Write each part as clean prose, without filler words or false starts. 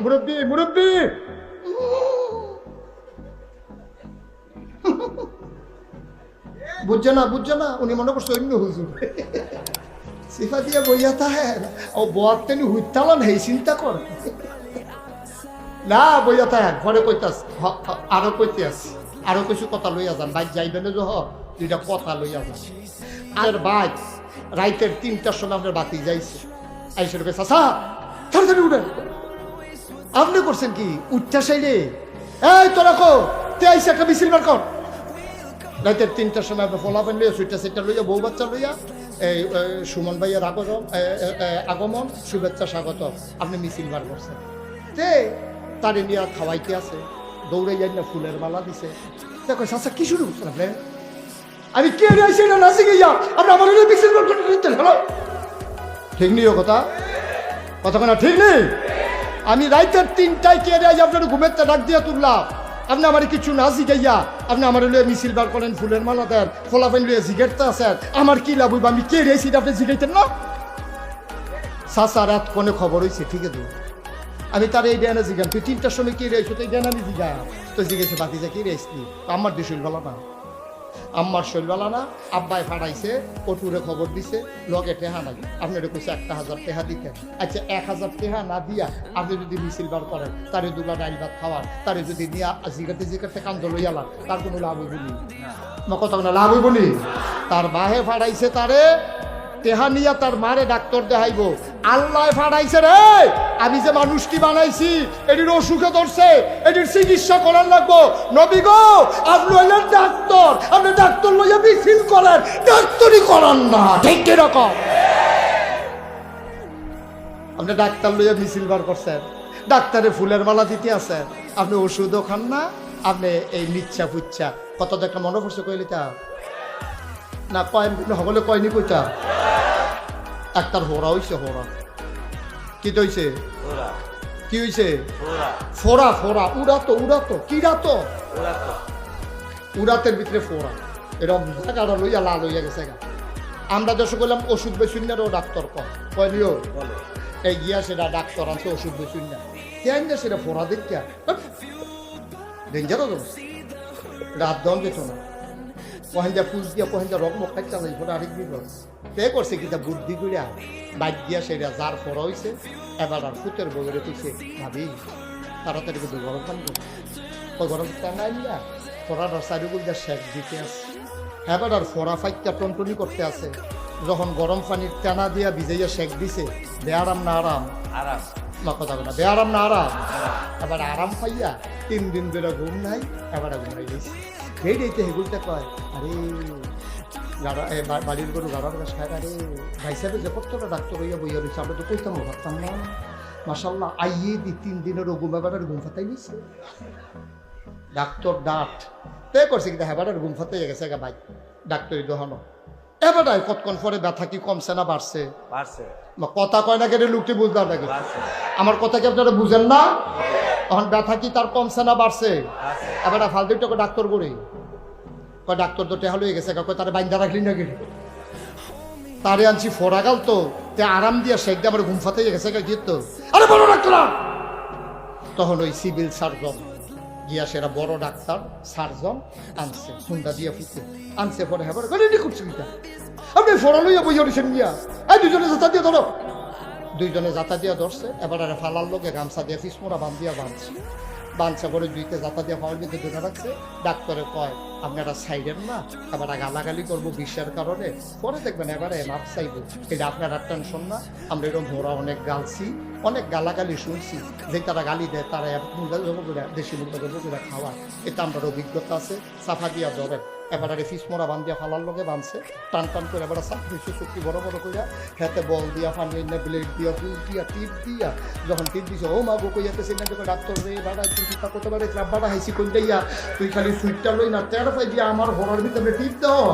মুরব্বী মুরব্বী বুঝছে না উনি মনে করছে অন্য হুজুর সিফা দিয়ে বইয়া তাহে ও বয়ারতেনি হুইতালান হেই চিন্তা কর না বইয়া তাহে ঘরে কইতাস আরো কইতে আস আরো কিছু কথা লইয়া যান বাইক যাইবেন যহ দুইটা কথা লইয়া যান আর বাইক রাইতের 3টার সময় আপনার বাতি যাইছে আইসের কইছে আসা তাড়াতাড়ি উঠেন আপনি করছেন কি উঠতে সাইলে এই তোরা কো তে আইসে একটা মিছিল বার কর রাইতের 3টার সময় আপনি ফলাফেন লইয়া সুইটা সেটা লইয়া বউ বাচ্চা লইয়া এই সুমন ভাইয়ের আগমন শুভেচ্ছা স্বাগত আপনি মিছিল বার করছেন তে তারে নিয়ে খাওয়াইতে আছে দৌড়ে যাই না ফুলের মালা দিছে দেখো আচ্ছা কি শুরু করছেন আপনি আমি কে আইসি না নাচি গিয়া আপনি আমার মিছিল বার করতে দিতেন হ্যালো ঠিক নেই ও কথা কথা ঠিক নেই আমি রাইতের 3টায় কে আইসি আপনার ঘুমের ডাক দিয়া তুললাম আপনি আমার কিছু না জিগাইয়া আপনি আমার লইয়া মিছিল বার করেন ফুলের মালা দেন ফলাফেন লইয়া জিগাইতে আছেন আমার কি লাভ হইব আমি কে রেছি আপনি জিগাইতেন না সাসা রাত কোনে খবর হয়েছে ঠিক আছে আমি তার এই জ্ঞানে জিগান তুই 3টার সময় কে রেছো তো এই জ্ঞান আমি জিগা তো জিগেছে বাকি যা কি রেসলি আমার দেশের বেলা না আমার শৈলবেলা না আব্বাই ফাড়াইছে অটুরে খবর দিছে লগে টেহা নাই আপনার কইছে 1000 টেহা দিতেন আচ্ছা 1000 টেহা না দিয়া আপনি যদি মিছিল বার করেন তারে দুলা ডাইল ভাত খাওয়ার তারে যদি নিয়ে জিগাতে কান্দ লইয়ালাম তার কোনো লাভ হইব না কথা না লাভ হইব নি তার বাহে ফাড়াইছে তারে টেহা নিয়া তার মারে ডাক্তার দেখাইব আল্লাহ ফাড়াইছে রে আমি যে মানুষটি বানাইছি এটির অসুখে ধরছে এটির চিকিৎসা করার লাগবো নবী গো আপনি হইলেন ডাক্তার আপনি ডাক্তার লইয়া মিছিল করেন ডাক্তারই করান না ঠিক কিরকম আপনি ডাক্তার লইয়া মিছিল বার করছেন ডাক্তারে ফুলের মালা দিতে আছেন আপনি ওষুধও খান না আপনি এই নিচ্ছা ফুচ্ছা কত একটা মনে পড়ছে কইলি তা না কয় সকলে কয়নি কইতা একটার হোরা হইছে হোরা কি হইছে কি হইছে ফোরা ফোরা উড়াতো কিরাতো উড়াতের ভিতরে ফোরা এরকম জায়গাটা লইয়া লাল হইয়া গেছে আমরা দেশে বললাম ওষুধ বেশুন না ও ডাক্তার কয়নিও এই গিয়া সেটা ডাক্তার আছে ওষুধ বেশুন না কেন না সেটা ফোরা দেখা ডেঞ্জারও রাত দন যেত না কহেন্দা পুষ দিয়া কহেন্দা রক মখাই চালাই ফোরা আরেক দিন তে করছে কিন্তু বুদ্ধি করিয়া বাইক দিয়া সেটা যার ফোরা হয়েছে এবার আর ফুটের বগরে তুইছে ভাবি তাড়াতাড়ি কিন্তু গরম পানি করছে ওই গরম টাঙাই না ফোরার চারিগুল যা শেক দিতে আছে এবার আর ফোরা ফাইটটা টনটনি করতে আছে যখন গরম পানির টানা দিয়া ভিজাইয়া শেক দিছে বেআরাম না আরাম আরাম না কথা বলা বেআরাম না আরাম এবার আরাম পাইয়া 3 দিন ধরে ঘুম নাই এবার ঘুমাই গেছে এইটাইতে হেগুলটা কয় আরে বাড়ির গরু গাড়ার গাছ খায় আরে ভাই সাহেব যে কতটা ডাক্তার হইয়া বইয়া রয়েছে আমরা তো কইতাম ভাবতাম না মাসাল্লাহ আইয়ে দি 3 দিনের ঘুম এবার ঘুম ফাতাই নিছে ডাক্তার ডাট তে করছে কিন্তু হেবার ঘুম ফাতাই গেছে ভাই ডাক্তারি দহন এবার কতক্ষণ পরে ব্যথা কি কমছে না বাড়ছে কথা কয় না কেটে লুকটি বুঝলাম নাকি আমার কথা কি আপনারা বুঝেন না তখন ব্যথা কি তার কমছে না বাড়ছে এবার ফালতুটাকে ডাক্তার করি কয় ডাক্তার তো টেহা লয়ে গেছে কয় তারা বাইন্দা রাখলি না কেটে তারে আনছি ফোরা গাল তো তে আরাম দিয়া শেখ দিয়ে আমার ঘুম ফাতে গেছে তো আরে বড় ডাক্তার তখন ওই সিভিল সার্জন গিয়া সেরা বড় ডাক্তার সার্জন আনছে সুন্দা দিয়া ফুটে আনছে পরে হ্যাঁ রেডি করছি কিটা আপনি ফোরা লইয়া বইয়া রয়েছেন গিয়া এই দুজনে যাতা দিয়ে ধরো দুইজনে যাতা দিয়া ধরছে এবার আর ফালার লোকে গামছা দিয়ে ফিসমোরা বান্ধিয়া বাঁধছে পরে দুইতে যাতা দিয়ে পাওয়ার কিন্তু ধরে রাখছে ডাক্তারে কয় আপনারা সাইডেন না আবার গালাগালি করবো বিশ্বের কারণে পরে দেখবেন এবারে মাপ চাইব এটা আপনারা টেনশন না আমরা এরকম ভোরা অনেক গালছি অনেক গালাগালি শুনছি যে তারা গালি দেয় তারা দেশি মুদ্রা খাওয়া এটা আমরা অভিজ্ঞতা আছে সাফা দিয়া ধরেন এবার আগে ফিসমোরা বান্ধিয়া ফালার লোকে বাঁধছে টান টান করে এবার চাকরি চুক্তি বড় বড় করে হাতে বল দিয়া পানি ব্লেড দিয়া ফুল দিয়া টিপ দিয়া যখন টিপ দিছে ও মা গো কইয়াতেছে না যখন ডাক্তার রে বাড়া তুই চিন্তা করতে পারে বাড়া হাইছি কোন যাইয়া তুই খালি সুইটটা লই না তেরো পাই দিয়া আমার ঘরের ভিতরে টিপ দাও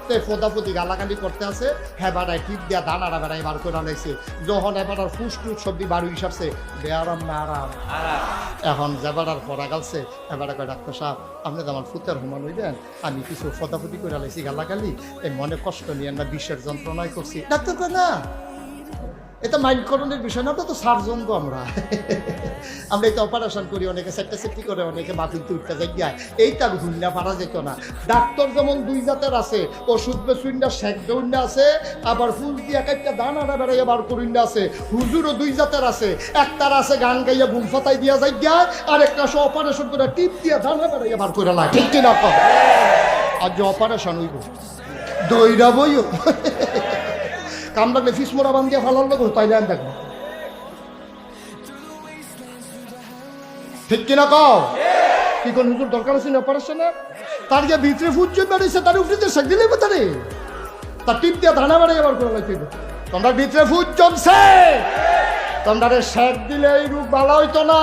তে ফোদাফুদি গালাগালি করতে আছে হ্যাঁ বাড়ায় টিপ দিয়া দানারা বেড়াই বার করে আনাইছে যখন এবার আর ফুসটুক সবজি বাড়ি হিসাবছে বেআরাম না আরাম এখন যেবার আর পড়া গালছে এবার কয় ডাক্তার সাহেব আপনি তো আমার ফুতের হুমান হইবেন আমি কিছু ফোদাফুদি করে আলাইছি গালাগালি এই মনে কষ্ট নিয়ে না বিশ্বের যন্ত্রণায় করছি ডাক্তার কয় না এটা মাইন্ড করণের বিষয় না তো সার্জন তো আমরা আমরা এটা অপারেশন করি, অনেকে সেটটা সেটটি করে, অনেকে মাথিতে উঠতে যায়, এই তার হুন্না পারা যেত না। ডাক্তার যেমন দুই জাতের আছে, ওষুধ বেসুইন্ডা শেখ দৌন্ডা আছে, আবার ফুল দিয়ে একটা দানাটা বেড়াইয়া বার করিন্ডা আছে। হুজুরও দুই জাতের আছে, একটার আছে গান গাইয়া ঘুম ফাতাই দিয়া যায়, আর একটা সে অপারেশন করে টিপ দিয়া দানা বেড়াইয়া বার করে লাগে। ঠিক কিনা কম? আর যে অপারেশন হইব দইরা বইও কাম লাগলে ফিস মোড়া বান দিয়ে ফালার লোক তাইলে আমি দেখবো। ঠিক কিনা কও? কি কোন হুজুর দরকার আছে না অপারেশনে? তার যে ভিতরে ফুট জন্য বেরিয়েছে তার উপরে শেখ দিলে তারে তার টিপ দিয়ে ধানা বেড়ে আবার করে লাগতে তোমরা ভিতরে ফুট জমছে, তোমরা শেখ দিলে এই রূপ ভালো হইতো না।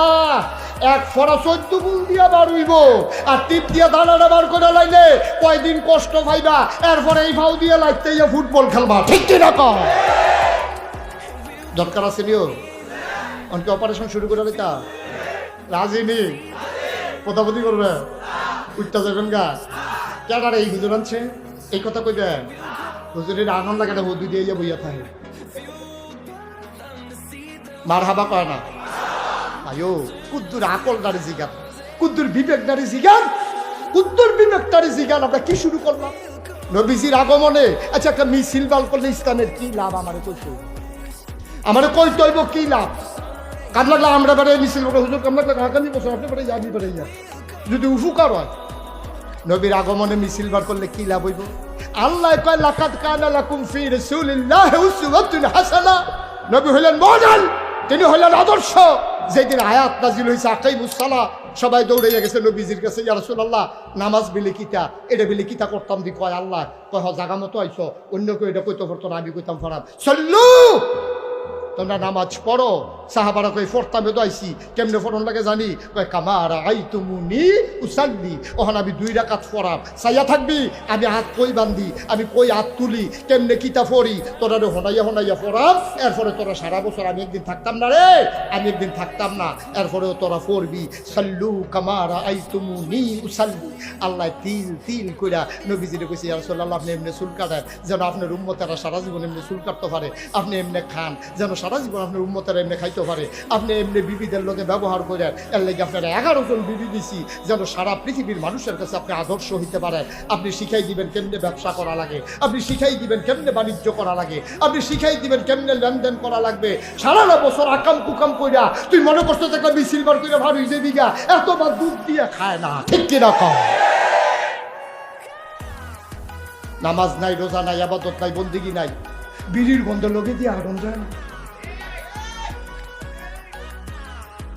এক ফরা 14 গুণ দিয়া বার হইব, আর টিপ দিয়া দানাটা বার করে লাইলে কয়দিন কষ্ট পাইবা, এরপরে এই ভাও দিয়ে লাগতে ফুটবল খেলবা। ঠিক কিনা কও? দরকার আছে নিও অনেকে অপারেশন শুরু করে দিতা রাজি নি পদাপতি করবে উঠতে যাবেন গা কেডার এই হুজুর আনছে এই কথা কই দেন হুজুরের আনন্দ লাগে না বধু দিয়ে বইয়া থাকে মার হাবা কয় না আয়ো কুদ্দুর আকলদারি জিগান কুদ্দুর বিবেকদারি জিগান কুদ্দুর বিবেকদারি জিগান আমরা কি শুরু করলাম নবীজির আগমনে আচ্ছা একটা মিছিল বাল করলে ইসলামের কি লাভ আমারে কইতে আমারে কইতে হইব কি লাভ কার লাগলে আমরা বেড়ে মিছিল হুজুর কাম লাগলে কাকানি বসে আপনি বেড়ে যাবি বেড়ে যা যদি উপকার হয় নবীর আগমনে মিছিল বার করলে কি লাভ হইব আল্লাহ কয় লাকাদ কানা লাকুম ফি রাসূলিল্লাহি উসওয়াতুন হাসানা নবী হলেন মডেল তিনি হলেন আদর্শ যেদিন আয়াত নাজিল হইছে আকাইমুস সালাহ সবাই দৌড়ে গেছে নবীজির কাছে ইয়া রাসূলুল্লাহ নামাজ বিলে কিতা এটা বিলে কিতা করতাম দি কয় আল্লাহ কয় হ জায়গা মতো আইছো অন্য কেউ এটা কইতে পারতো না আমি কইতাম ফরাম সাল্লু তোমরা নামাজ পড়ো সাহাবারা কই ফরতামে দইছি কেমনে ফরন লাগে জানি কয় কামারা আইতুমুনি উসাল্লি ওহন আমি 2 রাকাত পড়াম সাইয়া থাকবি আমি হাত কই বান্ধি আমি কই হাত তুলি কেমনে কিতা পড়ি তোরা হনাইয়া হনাইয়া পড়াম এরপরে তোরা সারা বছর আমি একদিন থাকতাম না রে আমি একদিন থাকতাম না এরপরেও তোরা পড়বি সাল্লু কামারা আইতুমুনি উসাল্লি আল্লাহ তিল তিল কইরা নবীজিরে কইছে ইয়া রাসূলুল্লাহ আপনি এমনি চুল কাটেন যেন আপনার উম্মতেরা সারা জীবন এমনি চুল কাটতে পারে আপনি এমনি খান যেন সারা জীবন আপনার উম্মতেরা এমনি খাইতে পারে আপনি এমনি বিবিদের লোকে ব্যবহার করেন এর লাগে আপনারা 11 জন বিবি দিছি যেন সারা পৃথিবীর মানুষের কাছে আপনি আদর্শ হইতে পারেন আপনি শিখাই দিবেন কেমনে ব্যবসা করা লাগে আপনি শিখাই দিবেন কেমনে বাণিজ্য করা লাগে আপনি শিখাই দিবেন কেমনে লেনদেন করা লাগবে সারাটা বছর আকাম কুকাম কইরা তুই মনে করছো একটা মিছিল বার কইরা ভাবি যে দিগা এতবার দুধ দিয়ে খায় না ঠিক কিনা কও নামাজ নাই রোজা নাই ইবাদত নাই বন্দেগী নাই বিড়ির গন্ধ লগে দিয়ে আগুন যায় না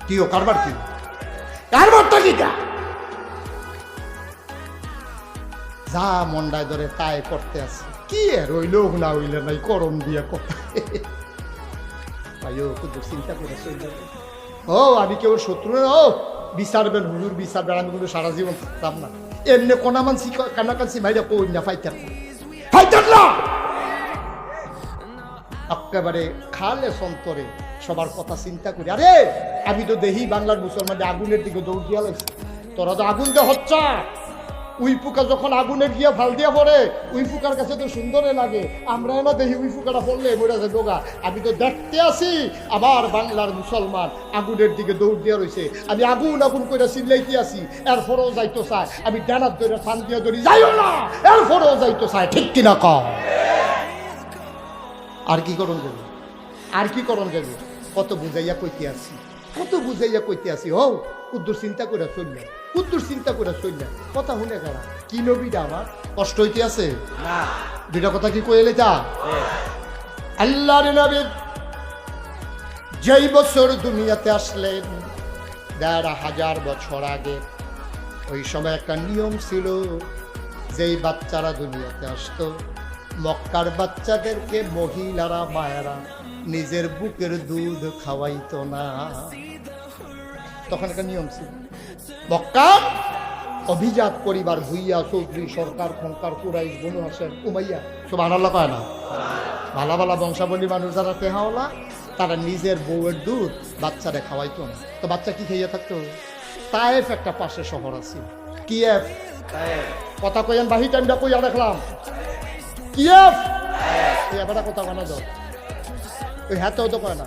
কি ও কারবার কি কারবারটা কি যা মন্ডায় ধরে তাই করতে আছে কি এর হইল না হইলে নাই করম দিয়ে কথা আয়ো খুব চিন্তা করে ও আমি কেউ শত্রু না ও বিচারবেন হুজুর বিচারবেন আমি কিন্তু সারা জীবন থাকতাম না এমনি কোনা মানসি কানাকানসি ভাইরা কই না ফাইতাম না একেবারে খালে সন্তরে সবার কথা চিন্তা করি আরে আমি তো দেখি বাংলার মুসলমানদের আগুনের দিকে দৌড় দিয়া লাগছে তোরা তো আগুন দিয়ে হচ্ছা উই ফুকা যখন আগুনে গিয়া ফাল দিয়া পড়ে উই ফুকার কাছে তো সুন্দরে লাগে আমরা না দেখি উই ফুকাটা পড়লে মরে যায় ডোগা আমি তো দেখতে আসি আবার বাংলার মুসলমান আগুনের দিকে দৌড় দিয়া রয়েছে আমি আগুন আগুন করে চিল্লাইতে আসি এরপরেও যাইতো চাই আমি ডানার ধরে ফান দিয়া ধরি যাইও না এরপরেও যাইতো চাই ঠিক কিনা কম আর কি করণ যাবে আর কি করণ যাবে কত বুঝাইয়া কইতে আসি কত বুঝাইয়া কইতে আসি হো কুদ্দুর চিন্তা করে চললে কুদ্দুর চিন্তা করে চললে কথা শুনে গেলা কি নবীটা আমার কষ্ট হইতে আছে না দুইটা কথা কি কইলে তা আল্লাহর নবী যেই বছর দুনিয়াতে আসলেন ১৫০০ বছর আগে ওই সময় একটা নিয়ম ছিল যেই বাচ্চারা দুনিয়াতে আসতো মক্কার বাচ্চাদেরকে মহিলারা মায়েরা নিজের বুকের দুধ খাওয়াইতো না তখন একটা নিয়ম ছিল মক্কার অভিজাত পরিবার ভুইয়া চৌধুরী সরকার খঙ্কার কুরাইশ বনু হাসেন উমাইয়া সুবহানাল্লাহ কয় না ভালা ভালা বংশাবলী মানুষ যারা তেহাওলা তারা নিজের বউয়ের দুধ বাচ্চারা খাওয়াইতো না তো বাচ্চা কি খাইয়া থাকতো তায়েফ একটা পাশে শহর আছে কিয়েফ কথা কইয়েন বাহি টাইমটা কইয়া দেখলাম কিয়েফ এবার কথা বানা দাও ওই হাতেও তো কয় না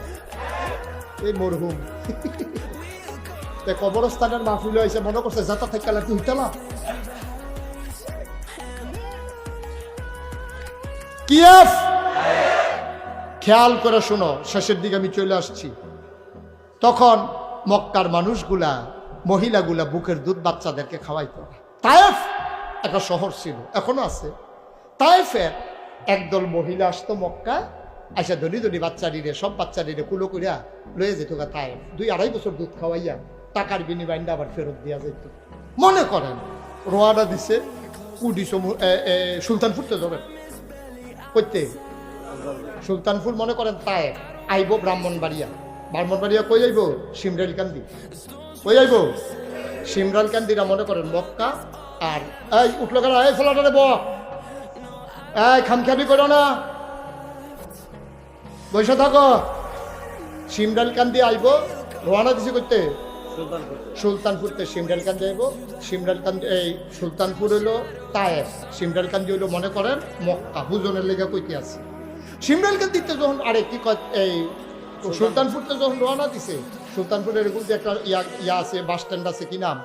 এই মরহুম কবরস্থানের মাহফিল হয়েছে মনে করছে যাতা থেকে কি হইতালা কিয়েভ। খেয়াল করে শোনো, শেষের দিকে আমি চলে আসছি। তখন মক্কার মানুষগুলা মহিলাগুলা বুকের দুধ বাচ্চাদেরকে খাওয়াইতো। তায়েফ একটা শহর ছিল, এখনো আছে। তায়েফের একদল মহিলা আসতো মক্কা, আইসা ধরি ধরি বাচ্চারিরে সব বাচ্চারিরে কুলো করিয়া লয়ে যেত তায়েফ। 2-2.5 বছর দুধ খাওয়াইয়া টাকার বিনিময়ে আবার ফেরত দিয়া যেত। মনে করেন রোয়ানা দিছে সুলতানপুর তো ধরেন করতে সুলতানপুর, মনে করেন তায়েফ আইব ব্রাহ্মণবাড়িয়া। ব্রাহ্মণবাড়িয়া কই যাইব? সিমরাইলকান্দি। কই যাইব? সিমরাইলকান্দিরা মনে করেন মক্কা। আর এই উঠলো কেন? এই ফলাটারে ব এই খামখামি করো না, বসে থাকো। সিমরাইলকান্দি আইব, রোয়ানা দিছে করতে সুলতানপুরতে। সিমরাইলকান্দি আইব, সিমরাইলকান্দি এই সুলতানপুর হইলো তায়েফ, সিমরাইলকান্দি হইলো মনে করেন মক্কা। হুজনের লেগে কইতে আছে সিমরাইলকান্দিতে যখন আরে কি কয় এই সুলতানপুরতে যখন রওনা দিছে, সুলতানপুরের এরকম যে একটা ইয়া আছে, বাস স্ট্যান্ড আছে, কি নাম?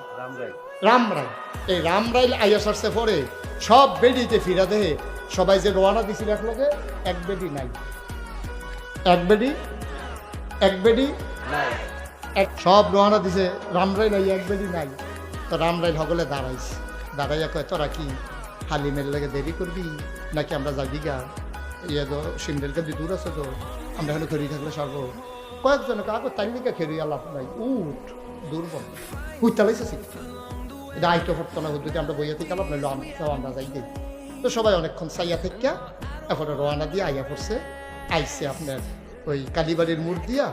রামরাই। এই রামরাইল আইয়া সারছে পরে সব বেডিতে ফিরা দেহে সবাই যে রওনা দিছিল এক লোকে এক বেডি নাই, এক বেডি সব রওনা দিছে। রামরাইল আইয়া এক বেডি নাই। তো রামরাইল সকলে দাঁড়াইছে, দাঁড়াইয়া কয় তোরা কি হালিমের লেগে দেরি করবি নাকি আমরা যাবি গা? ইয়ে তো সিমরাইলকান্দি দূর আছে, তো আমরা এখানে খেরি থাকলে সারব। কয়েকজনে কাগজ তাই লিখে খেরি আল্লাহ নাই উঠ দুর্বল উঠতালাইছে এটা আইটো করতো না, যদি আমরা বইয়া থেকে আলাপ নাইলো আমরা যাই দিই। তো সবাই অনেকক্ষণ চাইয়া থেকে এখন রওনা দিয়ে আইয়া পড়ছে। আইসে আপনার ওই কালীবাড়ির মোড় দিয়া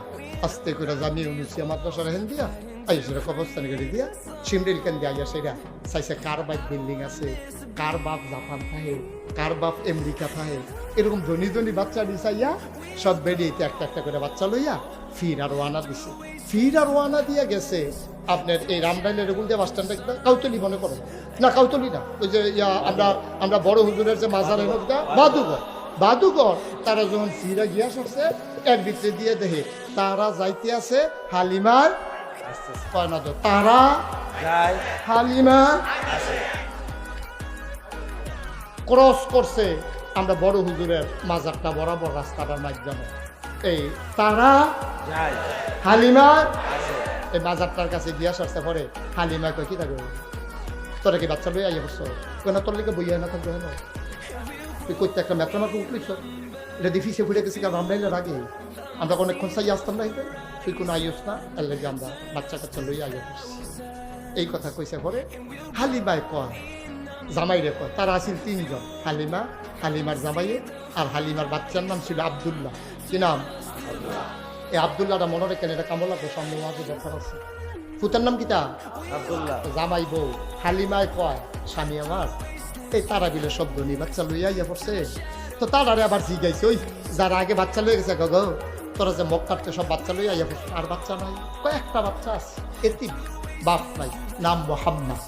আস্তে করে জামিয়া উনিশিয়া মাদ্রাসার হেন দিয়া আইসে কবরস্থানে গাড়ি দিয়া সিমরাইলকান্দি আইয়া সেটা চাইছে কার বাইক বিল্ডিং আছে, কার বাপ জাপান থাকে, কার বাপ আমেরিকা থাকে, এরকম ধনী ধনী বাচ্চা দিছাইয়া সব বেরিয়েতে একটা একটা করে বাচ্চা লইয়া ফির আর ওয়ানা দিছে। ফির আর ওয়ানা দিয়ে গেছে আপনার এই রামরাইলের এরকম যে বাস স্ট্যান্ড কাউতলি মনে করেন না, কাউতলি না, ওই যে আমরা বড় হুজুরের যে মাজার বাদুগর তারা যখন ফিরা গিয়া সরছে এক ভিতরে দিয়ে দেখে তারা যাইতে আছে হালিমার কয়না, তো তারা হালিমা ক্রস করছে আমরা বড় হুজুরের মাজারটা বরাবর রাস্তাটার মাধ্যমে। এই তারা হালিমা এই বাজারটার কাছে গিয়া সারছে পরে হালিমা কয় কি থাকবে তোরা কি বাচ্চা লই আইয়া করছো কেন? তোর লিখে বইয়া না থাকবে হেন তুই করতে একটা মেট্রো মার্কে উঠলিস, এটা দেখি সে ফুটে গেছি কারণ রামরাইলের আগে আমরা অনেকক্ষণ চাই আসতাম না, এটা তুই কোনো আইস না, এর লেগে আমরা বাচ্চা কাচ্চা লই আইয়া করছি। এই কথা কইছে পরে হালিমায় কয় জামাইরে কয়, তারা আছিল 3 জন, হালিমা, হালিমার জামাইয়ে আর হালিমার বাচ্চার নাম ছিল আব্দুল্লাহ। কি নাম? এই আব্দুল্লাহটা মনে রেখেন, এটা কামলা সামনে মাঝে দেখা আছে। ফুতার নাম কিতা? আব্দুল্লাহ। জামাই বউ হালিমায় কয় স্বামী আমার এই তারা বিলে শব্দ নিয়ে বাচ্চা লইয়া ইয়া পড়ছে। তো তারারে আবার জিগাইছে ওই যারা আগে বাচ্চা লয়ে গেছে গো তোরা যে মক্কাতে সব বাচ্চা লইয়া ইয়া পড়ছে, আর বাচ্চা নাই? কয়েকটা বাচ্চা আছে, এতিম, বাপ নাই, নাম মোহাম্মদ।